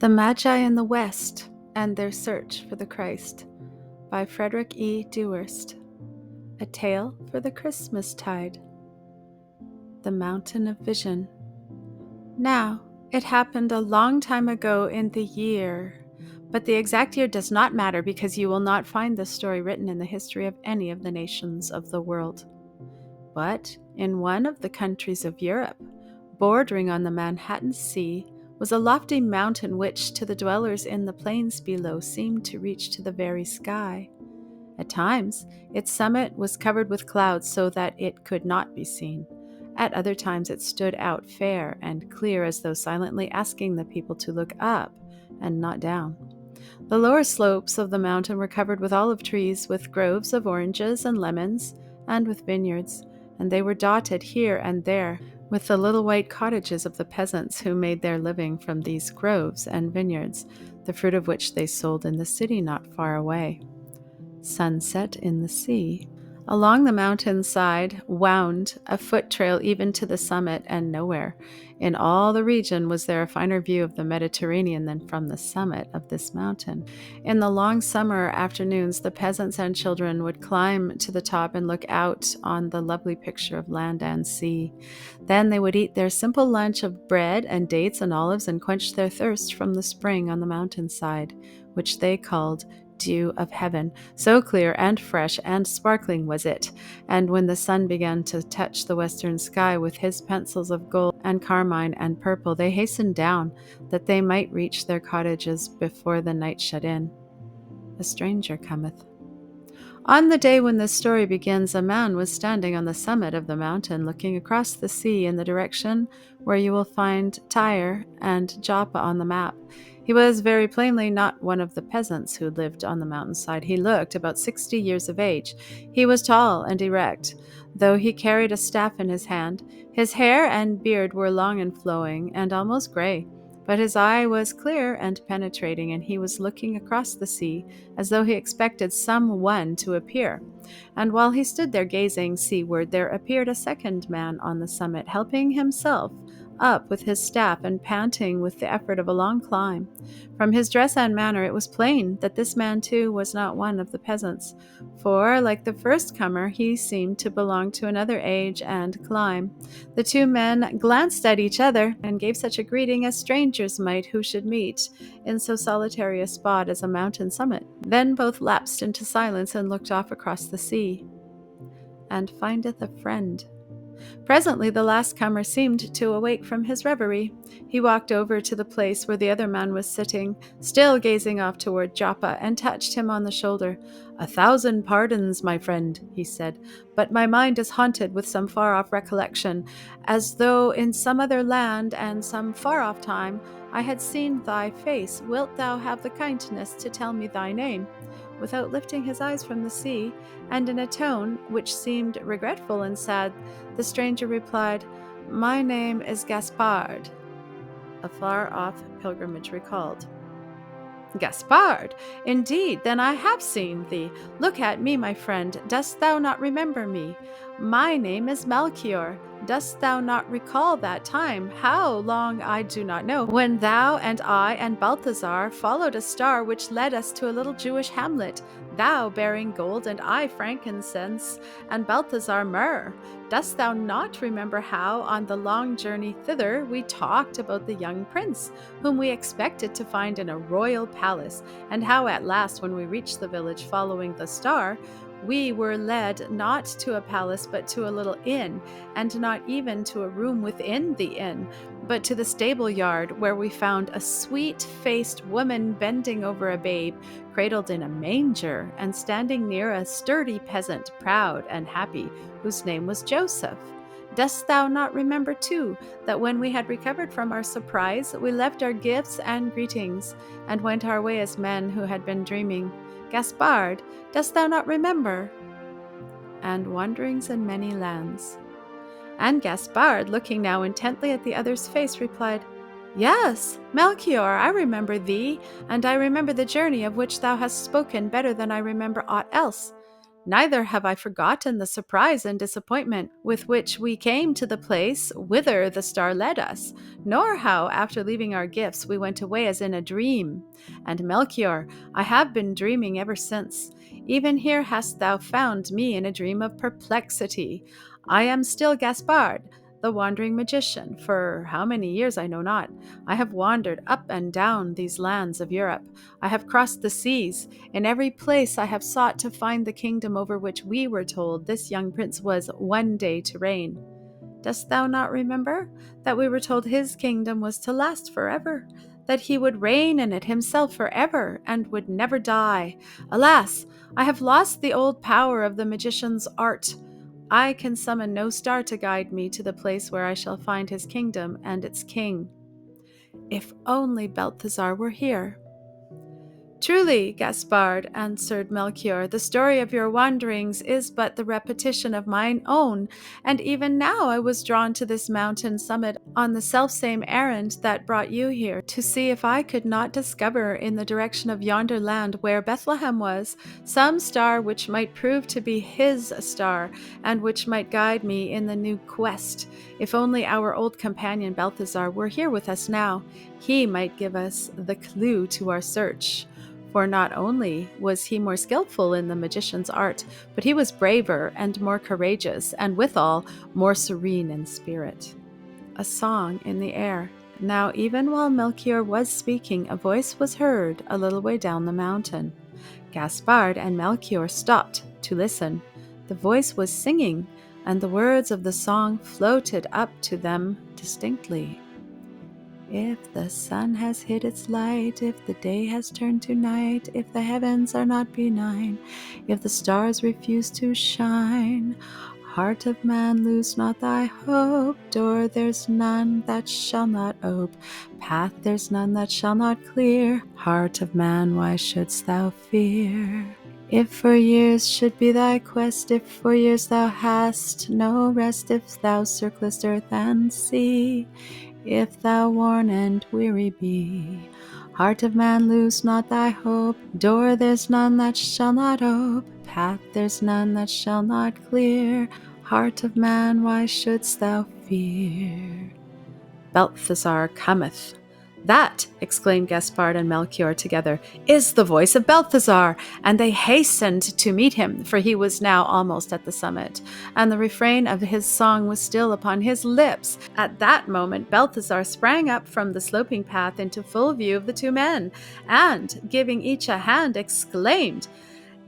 The Magi in the West and Their Search for the Christ by Frederick E. Dewhurst. A Tale for the Christmas Tide. The Mountain of Vision. Now, it happened a long time ago in the year, but the exact year does not matter because you will not find this story written in the history of any of the nations of the world. But in one of the countries of Europe, bordering on the Manhattan Sea, was a lofty mountain which, to the dwellers in the plains below, seemed to reach to the very sky. At times, its summit was covered with clouds so that it could not be seen. At other times, it stood out fair and clear as though silently asking the people to look up and not down. The lower slopes of the mountain were covered with olive trees, with groves of oranges and lemons, and with vineyards, and they were dotted here and there with the little white cottages of the peasants who made their living from these groves and vineyards, the fruit of which they sold in the city not far away. Sunset in the sea. Along the mountainside wound a foot trail even to the summit, and nowhere in all the region was there a finer view of the Mediterranean than from the summit of this mountain. In the long summer afternoons, the peasants and children would climb to the top and look out on the lovely picture of land and sea. Then they would eat their simple lunch of bread and dates and olives and quench their thirst from the spring on the mountainside, which they called dew of heaven. So clear and fresh and sparkling was it, and when the sun began to touch the western sky with his pencils of gold and carmine and purple, they hastened down, that they might reach their cottages before the night shut in. A stranger cometh. On the day when this story begins, a man was standing on the summit of the mountain, looking across the sea in the direction where you will find Tyre and Joppa on the map. He was very plainly not one of the peasants who lived on the mountainside. He looked about 60 years of age. He was tall and erect, though he carried a staff in his hand. His hair and beard were long and flowing, and almost gray, but his eye was clear and penetrating, and he was looking across the sea as though he expected some one to appear. And while he stood there gazing seaward, there appeared a second man on the summit, helping himself up with his staff and panting with the effort of a long climb. From his dress and manner, it was plain that this man too was not one of the peasants, for, like the first comer, he seemed to belong to another age and clime. The two men glanced at each other and gave such a greeting as strangers might who should meet in so solitary a spot as a mountain summit. Then both lapsed into silence and looked off across the sea. And findeth a friend. Presently the last comer seemed to awake from his reverie. He walked over to the place where the other man was sitting, still gazing off toward Joppa, and touched him on the shoulder. "1,000 pardons, my friend," he said, "but my mind is haunted with some far-off recollection, as though in some other land and some far-off time I had seen thy face. Wilt thou have the kindness to tell me thy name?" Without lifting his eyes from the sea, and in a tone which seemed regretful and sad, the stranger replied, "My name is Gaspard." A far-off pilgrimage recalled. "Gaspard! Indeed, then I have seen thee. Look at me, my friend. Dost thou not remember me? My name is Melchior. Dost thou not recall that time, how long I do not know, when thou and I and Balthazar followed a star which led us to a little Jewish hamlet, thou bearing gold and I frankincense, and Balthazar myrrh? Dost thou not remember how, on the long journey thither, we talked about the young prince, whom we expected to find in a royal palace, and how at last, when we reached the village following the star, we were led not to a palace but to a little inn, and not even to a room within the inn, but to the stable yard, where we found a sweet-faced woman bending over a babe, cradled in a manger, and standing near a sturdy peasant, proud and happy, whose name was Joseph? Dost thou not remember, too, that when we had recovered from our surprise, we left our gifts and greetings, and went our way as men who had been dreaming? Gaspard, dost thou not remember? And wanderings in many lands. And Gaspard, looking now intently at the other's face, replied, "Yes, Melchior, I remember thee, and I remember the journey of which thou hast spoken better than I remember aught else. Neither have I forgotten the surprise and disappointment with which we came to the place whither the star led us, nor how, after leaving our gifts, we went away as in a dream. And Melchior, I have been dreaming ever since. Even here hast thou found me in a dream of perplexity. I am still Gaspard, the wandering magician. For how many years I know not. I have wandered up and down these lands of Europe. I have crossed the seas. In every place I have sought to find the kingdom over which we were told this young prince was one day to reign. Dost thou not remember that we were told his kingdom was to last forever, that he would reign in it himself forever and would never die? Alas, I have lost the old power of the magician's art. I can summon no star to guide me to the place where I shall find his kingdom and its king. If only Balthazar were here. Truly, Gaspard, answered Melchior, the story of your wanderings is but the repetition of mine own, and even now I was drawn to this mountain summit on the selfsame errand that brought you here, to see if I could not discover in the direction of yonder land where Bethlehem was, some star which might prove to be his star, and which might guide me in the new quest. If only our old companion Balthazar were here with us now, he might give us the clue to our search. For not only was he more skillful in the magician's art, but he was braver and more courageous, and withal more serene in spirit. A song in the air. Now, even while Melchior was speaking, a voice was heard a little way down the mountain. Gaspard and Melchior stopped to listen. The voice was singing, and the words of the song floated up to them distinctly. If the sun has hid its light, if the day has turned to night, if the heavens are not benign, if the stars refuse to shine, heart of man, lose not thy hope. Door there's none that shall not ope, path there's none that shall not clear. Heart of man, why shouldst thou fear? If for years should be thy quest, if for years thou hast no rest, if thou circlest earth and sea, if thou worn and weary be, heart of man, lose not thy hope. Door there's none that shall not ope, path there's none that shall not clear. Heart of man, why shouldst thou fear? Balthazar cometh. That, exclaimed Gaspard and Melchior together, is the voice of Balthazar, and they hastened to meet him, for he was now almost at the summit, and the refrain of his song was still upon his lips. At that moment Balthazar sprang up from the sloping path into full view of the two men, and, giving each a hand, exclaimed,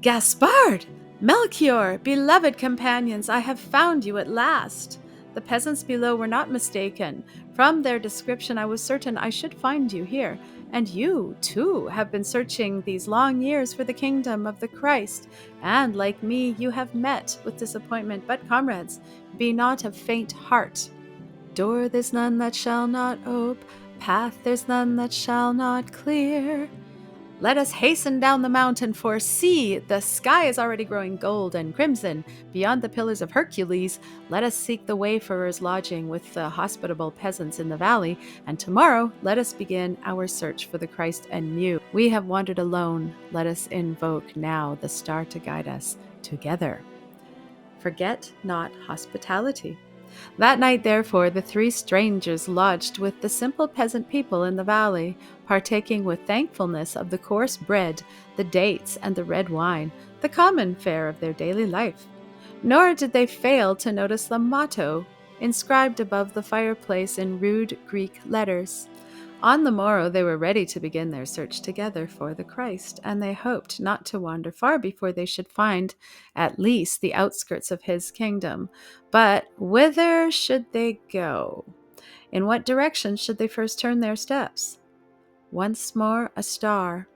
Gaspard! Melchior! Beloved companions, I have found you at last! The peasants below were not mistaken. From their description I was certain I should find you here, and you, too, have been searching these long years for the kingdom of the Christ, and, like me, you have met with disappointment. But, comrades, be not of faint heart. Door there's none that shall not ope, path there's none that shall not clear. Let us hasten down the mountain, for see, the sky is already growing gold and crimson. Beyond the Pillars of Hercules, let us seek the wayfarers' lodging with the hospitable peasants in the valley, and tomorrow let us begin our search for the Christ anew. We have wandered alone. Let us invoke now the star to guide us together. Forget not hospitality. That night, therefore, the three strangers lodged with the simple peasant people in the valley, partaking with thankfulness of the coarse bread, the dates, and the red wine, the common fare of their daily life. Nor did they fail to notice the motto inscribed above the fireplace in rude Greek letters. On the morrow they were ready to begin their search together for the Christ, and they hoped not to wander far before they should find at least the outskirts of his kingdom. But whither should they go? In what direction should they first turn their steps? Once more a star.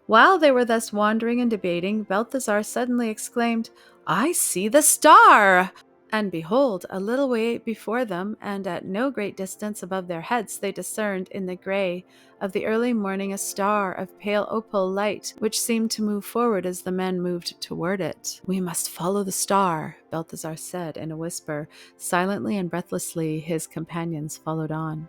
While they were thus wandering and debating, Balthazar suddenly exclaimed, I see the star! And behold, a little way before them, and at no great distance above their heads, they discerned in the grey of the early morning a star of pale opal light, which seemed to move forward as the men moved toward it. We must follow the star, Balthazar said in a whisper. Silently and breathlessly his companions followed on.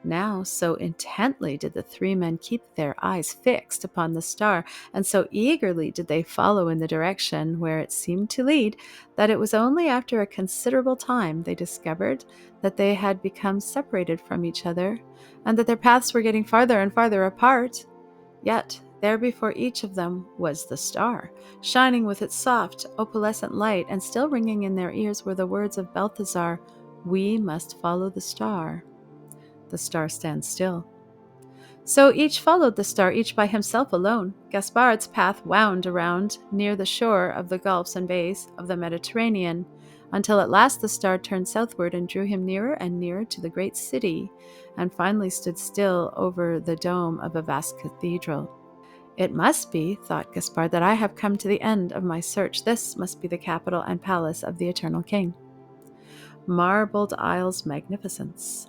Now, so intently did the three men keep their eyes fixed upon the star, and so eagerly did they follow in the direction where it seemed to lead, that it was only after a considerable time they discovered that they had become separated from each other, and that their paths were getting farther and farther apart. Yet there before each of them was the star, shining with its soft, opalescent light, and still ringing in their ears were the words of Balthazar, "We must follow the star." The star stands still. So each followed the star, each by himself alone. Gaspard's path wound around near the shore of the gulfs and bays of the Mediterranean, until at last the star turned southward and drew him nearer and nearer to the great city, and finally stood still over the dome of a vast cathedral. It must be, thought Gaspard, that I have come to the end of my search. This must be the capital and palace of the Eternal King. Marbled aisles, magnificence.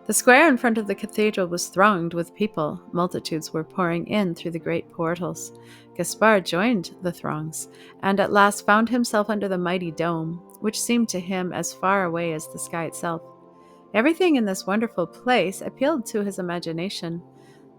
The square in front of the cathedral was thronged with people. Multitudes were pouring in through the great portals. Gaspard joined the throngs, and at last found himself under the mighty dome, which seemed to him as far away as the sky itself. Everything in this wonderful place appealed to his imagination.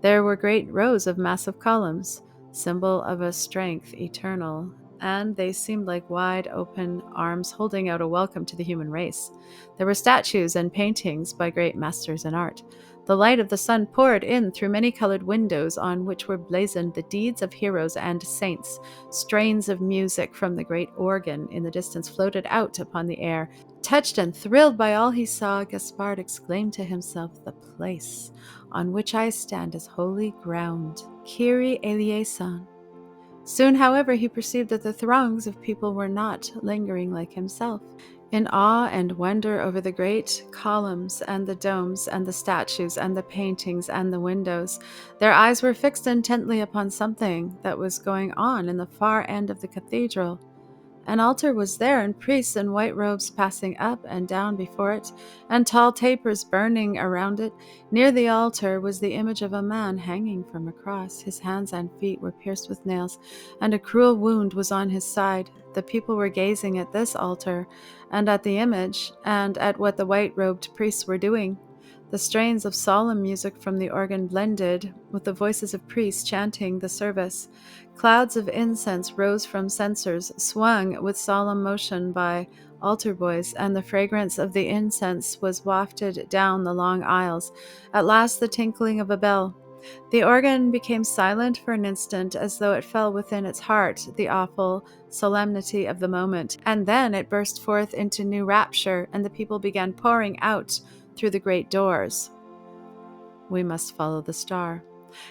There were great rows of massive columns, symbol of a strength eternal, and they seemed like wide open arms holding out a welcome to the human race. There were statues and paintings by great masters in art. The light of the sun poured in through many colored windows on which were blazoned the deeds of heroes and saints. Strains of music from the great organ in the distance floated out upon the air. Touched and thrilled by all he saw, Gaspard exclaimed to himself, "The place on which I stand is holy ground. Kyrie eleison." Soon, however, he perceived that the throngs of people were not lingering like himself. In awe and wonder over the great columns and the domes and the statues and the paintings and the windows, their eyes were fixed intently upon something that was going on in the far end of the cathedral. An altar was there, and priests in white robes passing up and down before it, and tall tapers burning around it. Near the altar was the image of a man hanging from a cross. His hands and feet were pierced with nails, and a cruel wound was on his side. The people were gazing at this altar, and at the image, and at what the white-robed priests were doing. The strains of solemn music from the organ blended with the voices of priests chanting the service. Clouds of incense rose from censers, swung with solemn motion by altar boys, and the fragrance of the incense was wafted down the long aisles. At last the tinkling of a bell. The organ became silent for an instant, as though it felt within its heart the awful solemnity of the moment, and then it burst forth into new rapture, and the people began pouring out through the great doors. We must follow the star.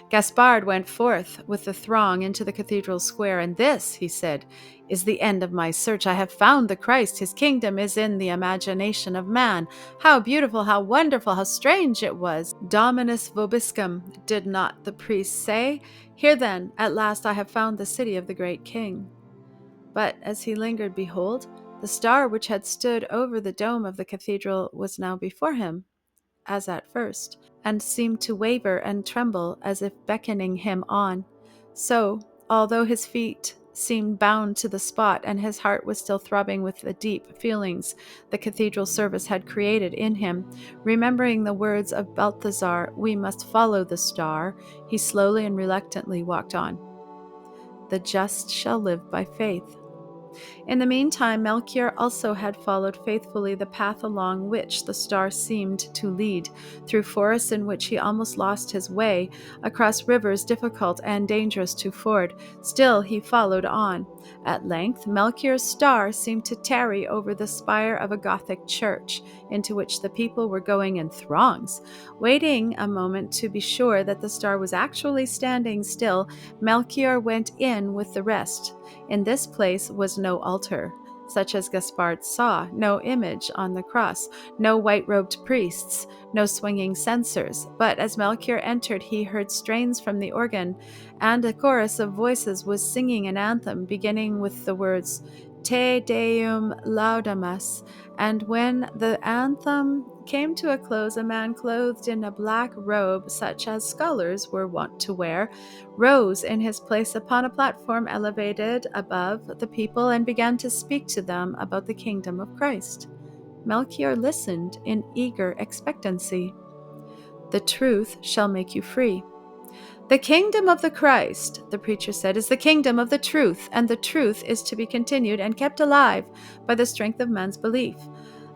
Gaspard went forth with the throng into the cathedral square, and "This," he said, "is the end of my search. I have found the Christ. His kingdom is in the imagination of man. How beautiful, how wonderful, how strange it was. Dominus vobiscum, did not the priests say? Here then, at last I have found the city of the great king." But as he lingered, behold, the star which had stood over the dome of the cathedral was now before him, as at first, and seemed to waver and tremble as if beckoning him on. So, although his feet seemed bound to the spot and his heart was still throbbing with the deep feelings the cathedral service had created in him, remembering the words of Balthazar, "We must follow the star," he slowly and reluctantly walked on. The just shall live by faith. In the meantime, Melchior also had followed faithfully the path along which the star seemed to lead, through forests in which he almost lost his way, across rivers difficult and dangerous to ford. Still he followed on. At length, Melchior's star seemed to tarry over the spire of a Gothic church, into which the people were going in throngs. Waiting a moment to be sure that the star was actually standing still, Melchior went in with the rest. In this place was no altar, such as Gaspard saw, no image on the cross, no white-robed priests, no swinging censers. But as Melchior entered, he heard strains from the organ, and a chorus of voices was singing an anthem, beginning with the words, "Te Deum laudamus." And when the anthem came to a close, a man clothed in a black robe, such as scholars were wont to wear, rose in his place upon a platform elevated above the people and began to speak to them about the kingdom of Christ. Melchior listened in eager expectancy. The truth shall make you free. The kingdom of the Christ, the preacher said, is the kingdom of the truth, and the truth is to be continued and kept alive by the strength of man's belief.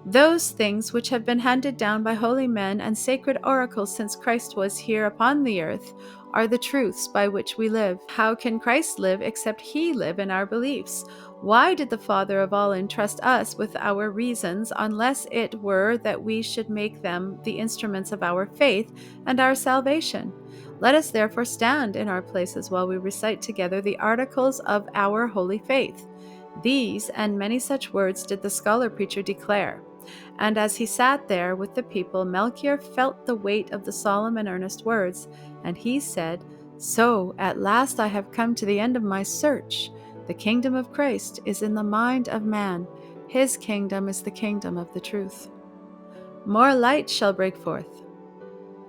Those things which have been handed down by holy men and sacred oracles since Christ was here upon the earth are the truths by which we live. How can Christ live except He live in our beliefs? Why did the Father of all entrust us with our reasons, unless it were that we should make them the instruments of our faith and our salvation? Let us therefore stand in our places while we recite together the articles of our holy faith. These and many such words did the scholar preacher declare. And as he sat there with the people, Melchior felt the weight of the solemn and earnest words, and he said, "So, at last I have come to the end of my search. The kingdom of Christ is in the mind of man. His kingdom is the kingdom of the truth. More light shall break forth."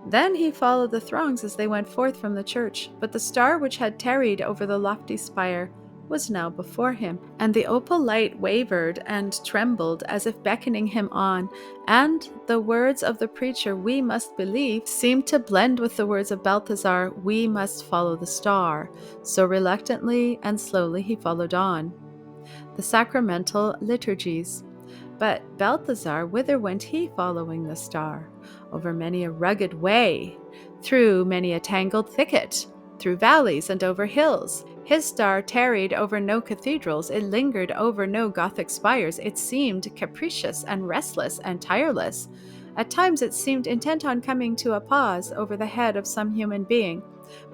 Then he followed the throngs as they went forth from the church, but the star which had tarried over the lofty spire was now before him, and the opal light wavered and trembled as if beckoning him on, and the words of the preacher, "We must believe," seemed to blend with the words of Balthasar, "We must follow the star." So reluctantly and slowly he followed on. The sacramental liturgies. But Balthasar, whither went he following the star? Over many a rugged way, through many a tangled thicket, through valleys and over hills. His star tarried over no cathedrals, it lingered over no Gothic spires, it seemed capricious and restless and tireless. At times it seemed intent on coming to a pause over the head of some human being,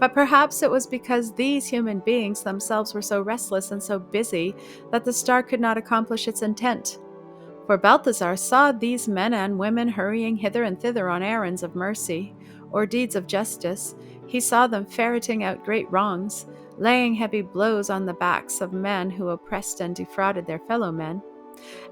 but perhaps it was because these human beings themselves were so restless and so busy that the star could not accomplish its intent. For Balthasar saw these men and women hurrying hither and thither on errands of mercy or deeds of justice. He saw them ferreting out great wrongs, laying heavy blows on the backs of men who oppressed and defrauded their fellow men.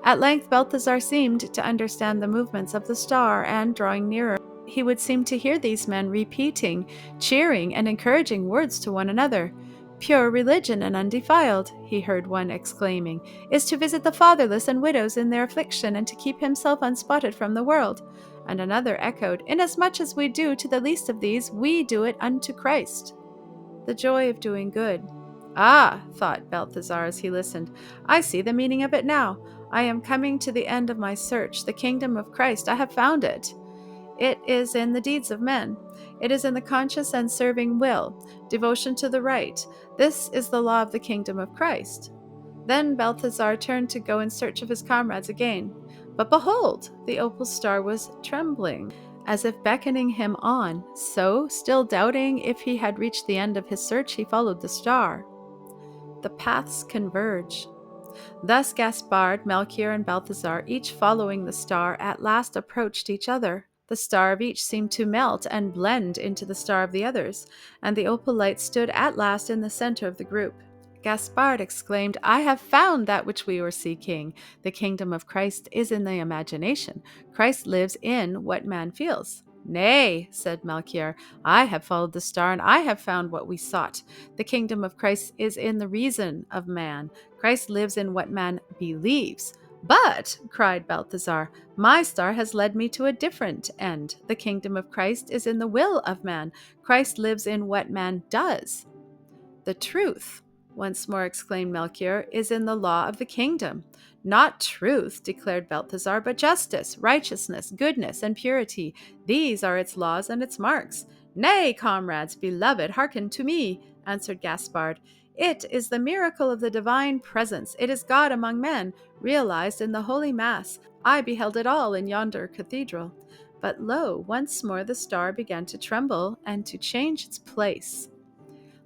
At length Balthasar seemed to understand the movements of the star, and drawing nearer, he would seem to hear these men repeating, cheering, and encouraging words to one another. "Pure religion and undefiled," he heard one exclaiming, "is to visit the fatherless and widows in their affliction, and to keep himself unspotted from the world." And another echoed, "Inasmuch as we do to the least of these, we do it unto Christ." The joy of doing good. "Ah," thought Balthasar as he listened, "I see the meaning of it now. I am coming to the end of my search. The kingdom of Christ, I have found it. It is in the deeds of men. It is in the conscious and serving will, devotion to the right. This is the law of the kingdom of Christ." Then Balthasar turned to go in search of his comrades again. But behold, the opal star was trembling, as if beckoning him on. So, still doubting if he had reached the end of his search, he followed the star. The paths converge. Thus Gaspard, Melchior, and Balthasar, each following the star, at last approached each other. The star of each seemed to melt and blend into the star of the others, and the opal light stood at last in the center of the group. Gaspard exclaimed, "I have found that which we were seeking. The kingdom of Christ is in the imagination. Christ lives in what man feels." "Nay," said Melchior, "I have followed the star, and I have found what we sought. The kingdom of Christ is in the reason of man. Christ lives in what man believes." "But," cried Balthasar, "my star has led me to a different end. The kingdom of Christ is in the will of man. Christ lives in what man does." "The truth," once more exclaimed Melchior, "is in the law of the kingdom." "Not truth," declared Balthasar, "but justice, righteousness, goodness, and purity. These are its laws and its marks." "Nay, comrades, beloved, hearken to me," answered Gaspard. "It is the miracle of the divine presence. It is God among men, realized in the Holy Mass. I beheld it all in yonder cathedral." But lo, once more the star began to tremble and to change its place.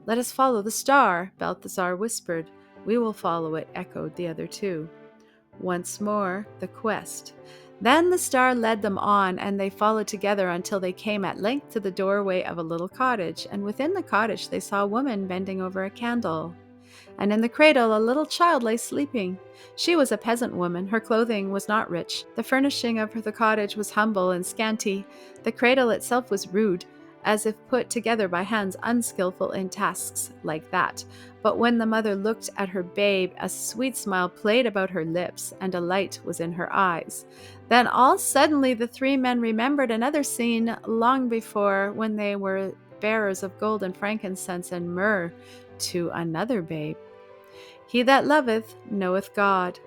"Let us follow the star," Balthasar whispered. "We will follow it," echoed the other two. Once more, the quest. Then the star led them on, and they followed together until they came at length to the doorway of a little cottage, and within the cottage they saw a woman bending over a candle. And in the cradle a little child lay sleeping. She was a peasant woman. Her clothing was not rich. The furnishing of the cottage was humble and scanty. The cradle itself was rude, as if put together by hands unskillful in tasks like that. But when the mother looked at her babe, a sweet smile played about her lips, and a light was in her eyes. Then all suddenly the three men remembered another scene long before, when they were bearers of gold and frankincense and myrrh to another babe. He that loveth knoweth God.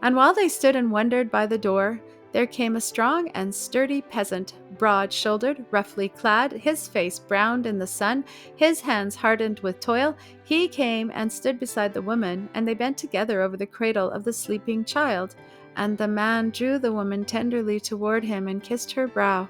And while they stood and wondered by the door, there came a strong and sturdy peasant, broad-shouldered, roughly clad, his face browned in the sun, his hands hardened with toil. He came and stood beside the woman, and they bent together over the cradle of the sleeping child. And the man drew the woman tenderly toward him and kissed her brow.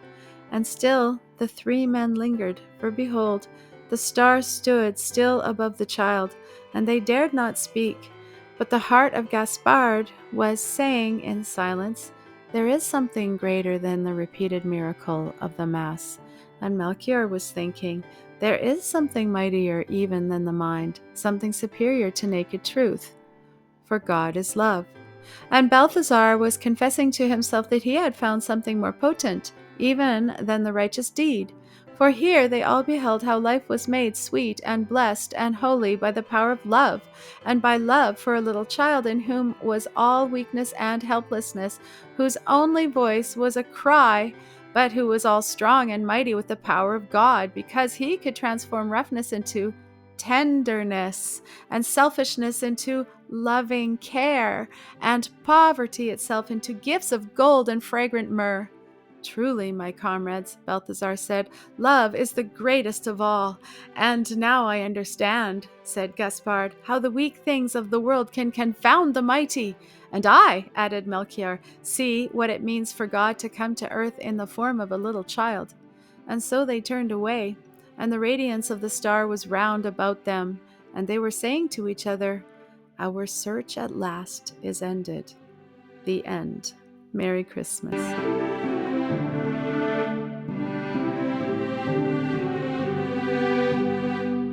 And still the three men lingered, for behold, the star stood still above the child, and they dared not speak. But the heart of Gaspard was saying in silence, there is something greater than the repeated miracle of the Mass. And Melchior was thinking, there is something mightier even than the mind, something superior to naked truth. For God is love. And Balthasar was confessing to himself that he had found something more potent even than the righteous deed. For here they all beheld how life was made sweet and blessed and holy by the power of love, and by love for a little child in whom was all weakness and helplessness, whose only voice was a cry, but who was all strong and mighty with the power of God, because he could transform roughness into tenderness, and selfishness into loving care, and poverty itself into gifts of gold and fragrant myrrh. Truly, my comrades, Balthasar said, love is the greatest of all. And now I understand, said Gaspard, how the weak things of the world can confound the mighty. And I, added Melchior, see what it means for God to come to earth in the form of a little child. And so they turned away, and the radiance of the star was round about them, and they were saying to each other, our search at last is ended. The end. Merry Christmas.